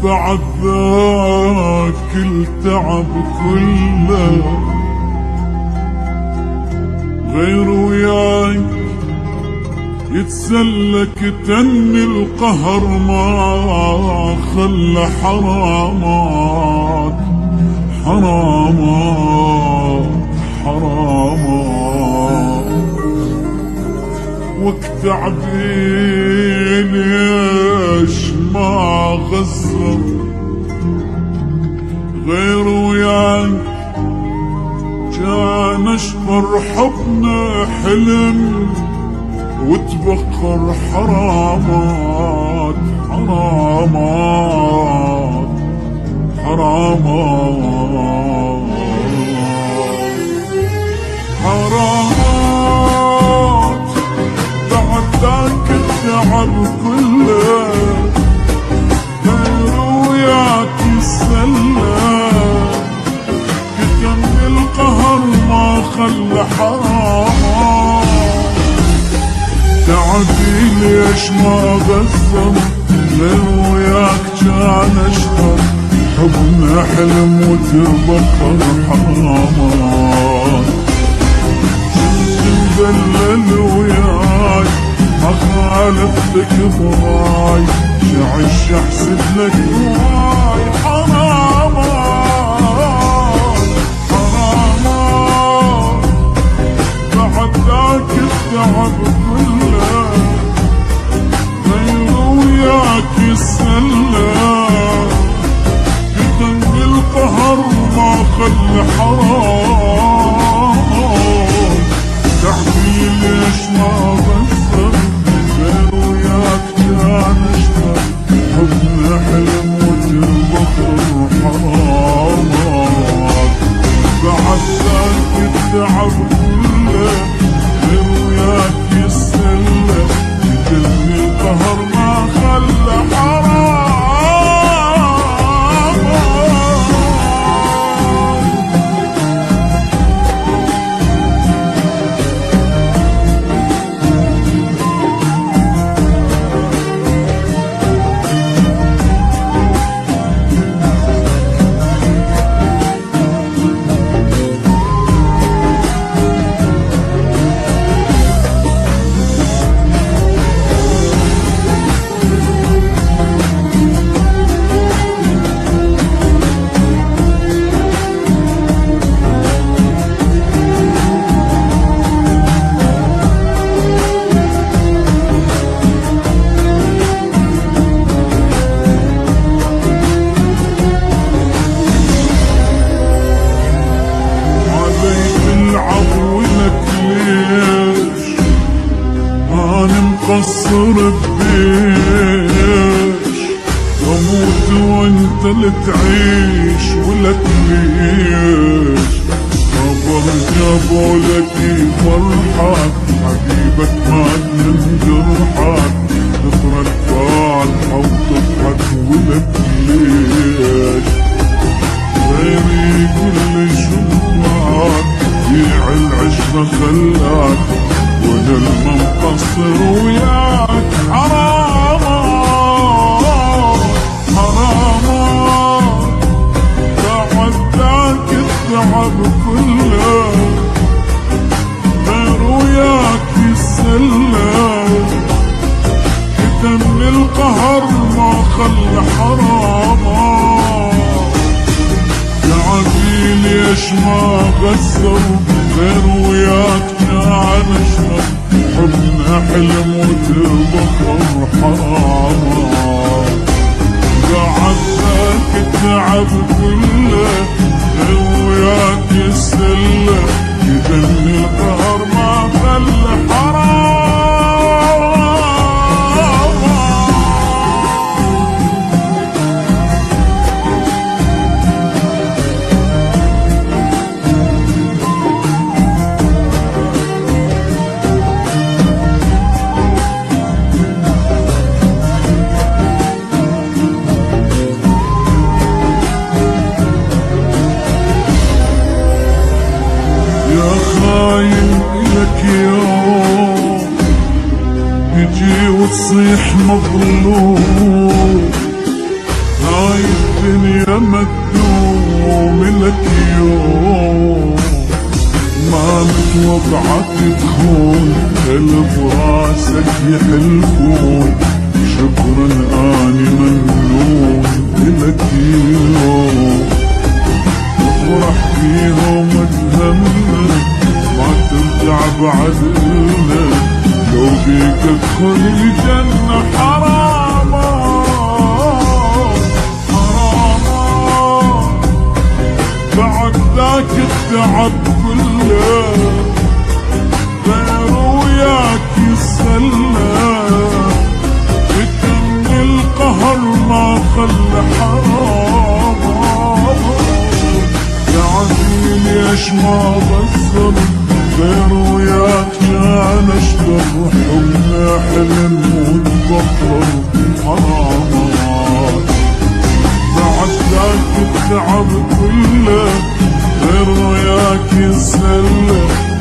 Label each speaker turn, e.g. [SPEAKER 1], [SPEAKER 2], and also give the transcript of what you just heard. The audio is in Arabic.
[SPEAKER 1] بعد ذاك التعب كله غير وياك يتسلك تني القهر ما خلى حرامات حرامات حرامات وقت عبيد ليش ما غزر غير وياك كان اشقر حبنا حلم وتبخر حرامات حرامات حرامات حرامات بعد ذاك التعب كله غير وياك يسلى كتم القهر ما خلى حرامات تعبي ليش ما غزر غير وياك كان اشقر حبنا حلم وتبخر حرامات مدلل وياي اخالفتك براي شعش احسب لك واي حرامات حرامات بعد ذاك التعب كله غير وياك يسلى كتم القهر ما خلى حرام تعبي ليش ما غزر غير وياك كان اشقر حبنا حلم وتبخر حرامات بعد ذاك التعب كله غير وياك يسلى كتم القهر ما خلى حرام مقصر بيش اموت وانت اللي تعيش ولك ليش خبر جابولك فرحك حبيبك ما من جرحك تقرا الفاتحة وتضحك ولك ليش غيري يقول لي شوفك بيع العشرة خلاك وانا المنقصر وياك حرامات حرامات بعد ذاك التعب كله غير وياك يسلى كتم القهر ما خلى حرامات ليش ما غسر غير وياك كان اشرب حبنا حلم وتبخر حرام قعدتك التعب كله غير وياك السله يدني القهر ما خلى حرام خاين إلك يوم يجي وتصيح مظلوم هاي الدنيا مدوم لك يوم ما متوقعت تخون قلب راسك يحلفون شكرا اني ممنون لك يوم افرح فيهم واتهمل ما ترجع بعد إلا لو بيك ادخل الجنة حرام حرام بعد ذاك التعب كله غير وياك يسلى يتم القهر ما خلى حرام يعني ليش ما بصر غير وياك كان اشبه حبنا حلم وتبخر حرامات بعد ذاك التعب كله غير وياك يسلى